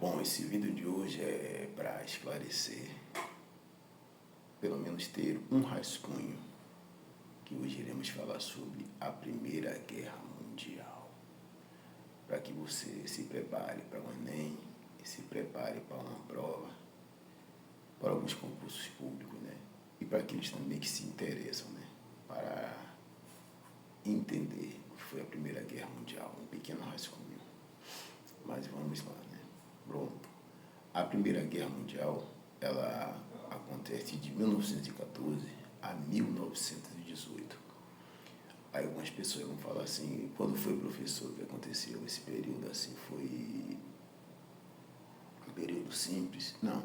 Bom, esse vídeo de hoje é para esclarecer, pelo menos ter um rascunho, que hoje iremos falar sobre a Primeira Guerra Mundial. Para que você se prepare para o Enem, e se prepare para uma prova, para alguns concursos públicos, né? E para aqueles também que se interessam, né? Para entender o que foi a Primeira Guerra Mundial, um pequeno rascunho. Mas vamos lá, né? Pronto. A Primeira Guerra Mundial, ela acontece de 1914 a 1918. Aí algumas pessoas vão falar assim, quando foi, professor, que aconteceu esse período assim? Foi um período simples? Não.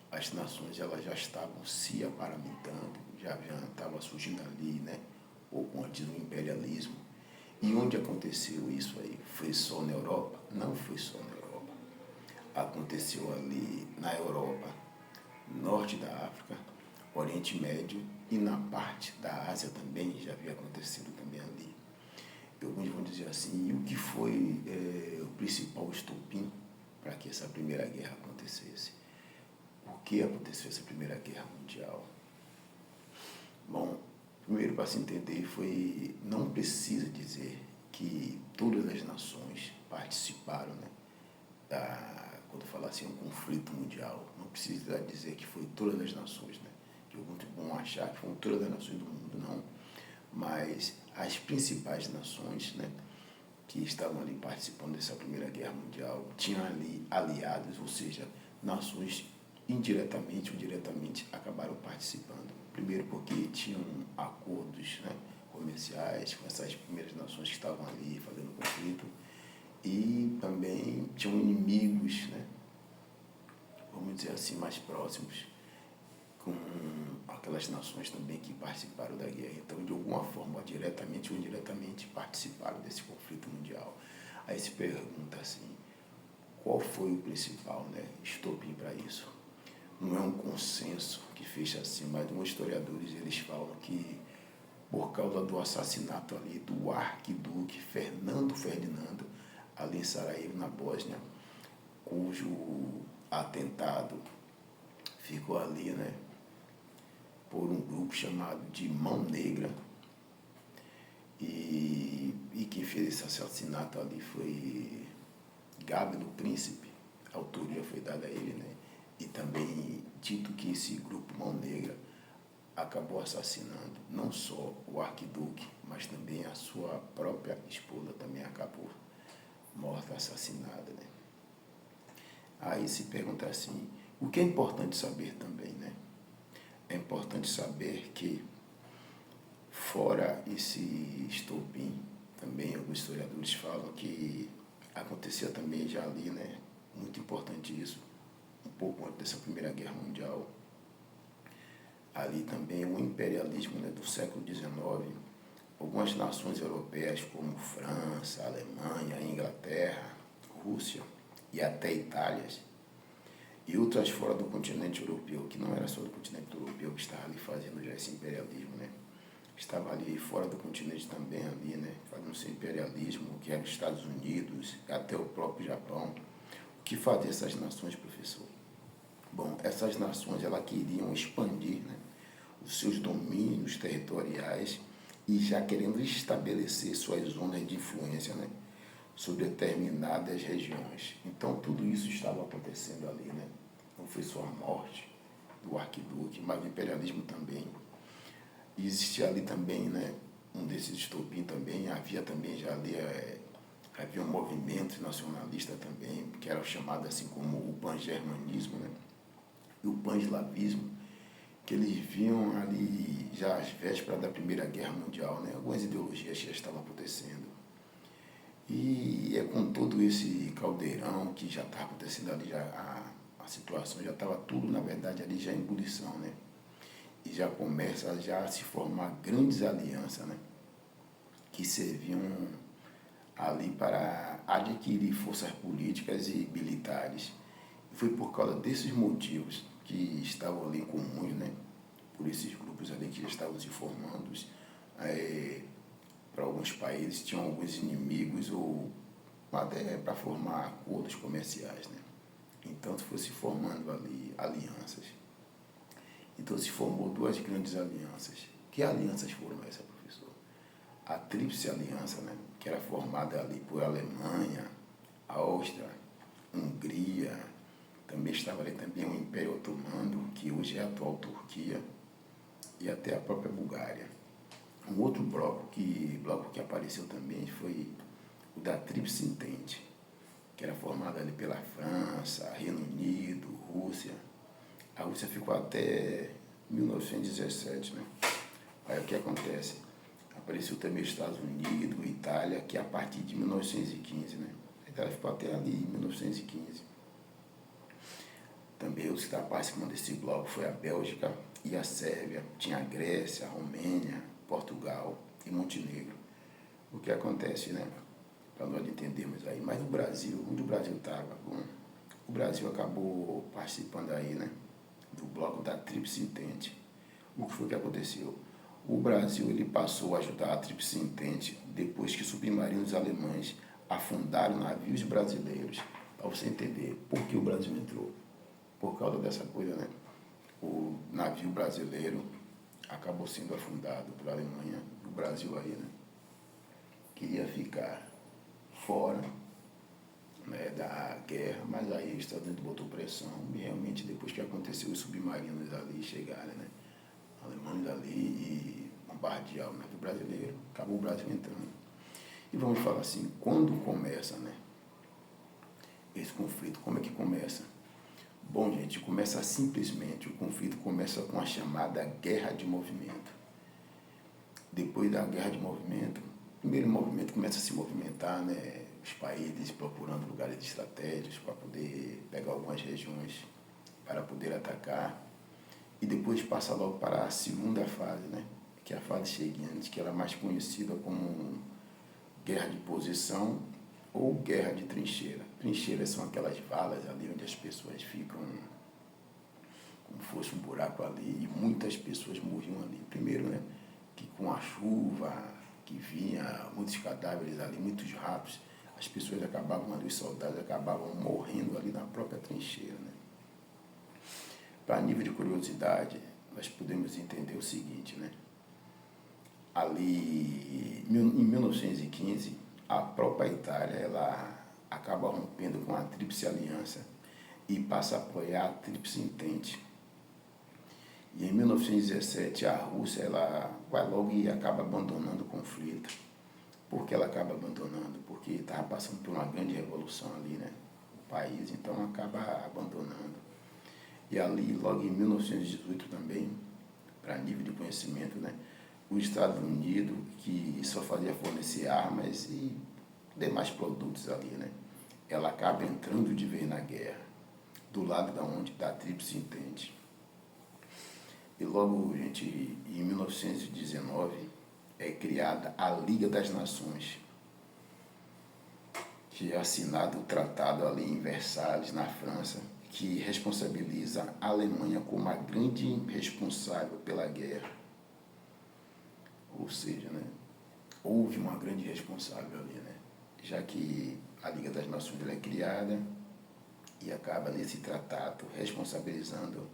As nações elas já estavam se aparamentando, já estava surgindo ali, né? Ou como diz o imperialismo. E onde aconteceu isso aí? Foi só na Europa? Não foi só na Europa. Aconteceu ali na Europa, norte da África, Oriente Médio e na parte da Ásia também, já havia acontecido também ali. E alguns vão dizer assim, e o que foi o principal estopim para que essa Primeira Guerra acontecesse? Por que aconteceu essa Primeira Guerra Mundial? Bom, primeiro, para se entender, não precisa dizer que todas as nações participaram, né, quando fala assim, um conflito mundial, não precisa dizer que foi todas as nações, né, que é muito bom achar que foram todas as nações do mundo, não, mas as principais nações, né, que estavam ali participando dessa Primeira Guerra Mundial, tinham ali aliados, ou seja, nações indiretamente ou diretamente acabaram participando. Primeiro porque tinham acordos, né, comerciais com essas primeiras nações que estavam ali fazendo conflito, e também tinham inimigos, né, vamos dizer assim, mais próximos, com aquelas nações também que participaram da guerra. Então, de alguma forma, diretamente ou indiretamente, participaram desse conflito mundial. Aí se pergunta assim, qual foi o principal, né, estopim para isso? Não é um consenso que fecha assim, mas alguns historiadores eles falam que por causa do assassinato ali do arquiduque Fernando Ferdinando, ali em Sarajevo, na Bósnia, cujo atentado ficou ali, né, por um grupo chamado de Mão Negra, e quem fez esse assassinato ali foi Gabriel Príncipe, a autoria foi dada a ele, né, e também dito que esse grupo Mão Negra acabou assassinando não só o arquiduque, mas também a sua própria esposa também acabou morta, assassinada, né. Aí se pergunta assim, o que é importante saber também, né? É importante saber que, fora esse estopim, também alguns historiadores falam que acontecia também já ali, né? Muito importante isso, um pouco antes dessa Primeira Guerra Mundial, ali também o imperialismo, né, do século XIX, algumas nações europeias como França, Alemanha, Inglaterra, Rússia e até Itália, e outras fora do continente europeu, que não era só do continente europeu que estava ali fazendo já esse imperialismo, né? Estava ali fora do continente também, ali, né, fazendo esse imperialismo, que era os Estados Unidos, até o próprio Japão. O que fazia essas nações, professor? Bom, essas nações elas queriam expandir, né, os seus domínios territoriais e já querendo estabelecer suas zonas de influência, né, sobre determinadas regiões. Então, tudo isso estava acontecendo ali, né? Não foi só a morte do arquiduque, mas o imperialismo também. E existia ali também, né, um desses estopim também, havia também já ali, havia um movimento nacionalista também, que era chamado assim como o pan-germanismo, né, e o pan-eslavismo, que eles viam ali já às vésperas da Primeira Guerra Mundial, né, algumas ideologias já estavam acontecendo. E é com todo esse caldeirão que já está acontecendo ali, já, a situação já estava tudo, na verdade, ali já em ebulição, né? E já começa já a se formar grandes alianças, né, que serviam ali para adquirir forças políticas e militares. E foi por causa desses motivos que estavam ali comuns, né, por esses grupos ali que já estavam se formando, para alguns países tinham alguns inimigos ou até para formar acordos comerciais, né. Então fosse formando ali alianças. Então se formou duas grandes alianças. Que alianças foram essas, professor? A Tríplice Aliança, né? Que era formada ali por Alemanha, Áustria, Hungria, também estava ali também o Império Otomano, que hoje é a atual Turquia, e até a própria Bulgária. Um outro bloco que apareceu também foi o da Tríplice Entente, que era formada ali pela França, Reino Unido, Rússia. A Rússia ficou até 1917, né? Aí o que acontece? Apareceu também os Estados Unidos, Itália, que é a partir de 1915, né? A Itália ficou até ali em 1915. Também os que participando desse bloco foi a Bélgica e a Sérvia, tinha a Grécia, a Romênia, Portugal e Montenegro. O que acontece, né? Para nós entendermos aí. Mas o Brasil, onde o Brasil estava? Bom, o Brasil acabou participando aí, né? Do bloco da Tríplice Entente. O que foi que aconteceu? O Brasil ele passou a ajudar a Tríplice Entente depois que submarinos alemães afundaram navios brasileiros. Para você entender por que o Brasil entrou. Por causa dessa coisa, né? O navio brasileiro acabou sendo afundado pela Alemanha. O Brasil aí, né? Queria ficar fora, né, da guerra, mas aí os Estados Unidos botou pressão e realmente depois que aconteceu os submarinos ali chegarem, né? Alemães ali e bombardear o navio brasileiro, acabou o Brasil entrando. E vamos falar assim, quando começa, né? Esse conflito, como é que começa? Bom, gente, começa simplesmente, o conflito começa com a chamada guerra de movimento. Depois da guerra de movimento, o primeiro movimento começa a se movimentar, né? Os países procurando lugares estratégicos para poder pegar algumas regiões para poder atacar. E depois passa logo para a segunda fase, né? Que é a fase seguinte, que era mais conhecida como guerra de posição ou guerra de trincheira. Trincheiras são aquelas valas ali onde as pessoas ficam como fosse um buraco ali e muitas pessoas morriam ali. Primeiro, né, que com a chuva que vinha, muitos cadáveres ali, muitos ratos, as pessoas acabavam ali, os soldados acabavam morrendo ali na própria trincheira, né. Para nível de curiosidade, nós podemos entender o seguinte, né, ali em 1915, a própria Itália, ela acaba rompendo com a Tríplice Aliança e passa a apoiar a Tríplice Entente. E em 1917, a Rússia, ela vai logo e acaba abandonando o conflito. Por que ela acaba abandonando? Porque estava passando por uma grande revolução ali, né? O país, então acaba abandonando. E ali, logo em 1918 também, para nível de conhecimento, né? Os Estados Unidos, que só fazia fornecer armas e demais produtos ali, né? Ela acaba entrando de vez na guerra, do lado da Tríplice Entente. E logo, gente, em 1919, é criada a Liga das Nações, que é assinado o tratado ali em Versalhes, na França, que responsabiliza a Alemanha como a grande responsável pela guerra. Ou seja, né, houve uma grande responsável ali, né, já que a Liga das Nações é criada e acaba nesse tratado responsabilizando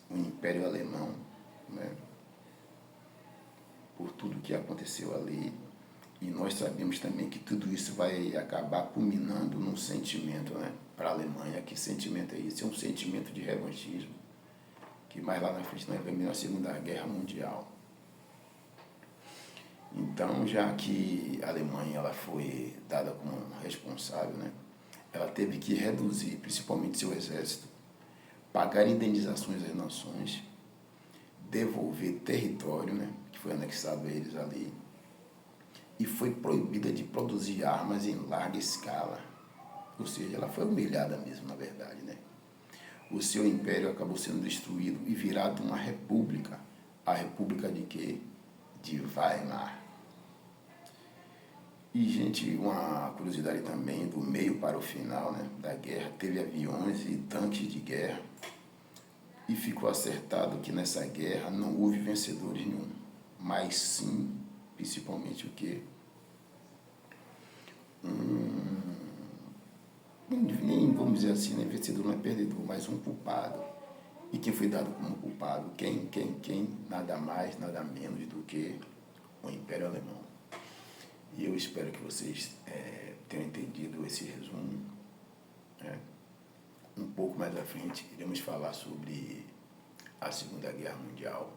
o Império Alemão, né, por tudo que aconteceu ali. E nós sabemos também que tudo isso vai acabar culminando num sentimento, né, para a Alemanha. Que sentimento é esse? É um sentimento de revanchismo, que mais lá na frente nós vemos na Segunda Guerra Mundial. Então, já que a Alemanha ela foi dada como responsável, né, ela teve que reduzir, principalmente seu exército, pagar indenizações às nações, devolver território, né, que foi anexado a eles ali, e foi proibida de produzir armas em larga escala. Ou seja, ela foi humilhada mesmo, na verdade, né? O seu império acabou sendo destruído e virado uma república. A república de quê? De Weimar. E, gente, uma curiosidade também, do meio para o final, né, da guerra, teve aviões e tanques de guerra. E ficou acertado que nessa guerra não houve vencedores nenhum, mas sim, principalmente o quê? Nem vou vamos dizer assim, né? Vencedor não é perdedor, mas um culpado. E quem foi dado como culpado? Quem? Nada mais, nada menos do que o Império Alemão. E eu espero que vocês tenham entendido esse resumo. Né? Um pouco mais à frente, iremos falar sobre a Segunda Guerra Mundial.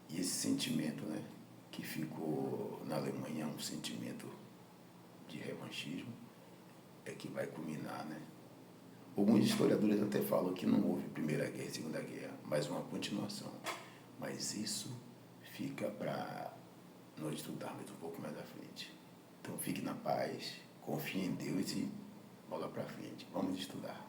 E esse sentimento, né, que ficou na Alemanha, um sentimento de revanchismo, é que vai culminar, né? Alguns historiadores até falam que não houve Primeira Guerra e Segunda Guerra, mas uma continuação. Mas isso fica para nós estudarmos um pouco mais à frente. Então fique na paz, confie em Deus e bola para frente. Vamos estudar.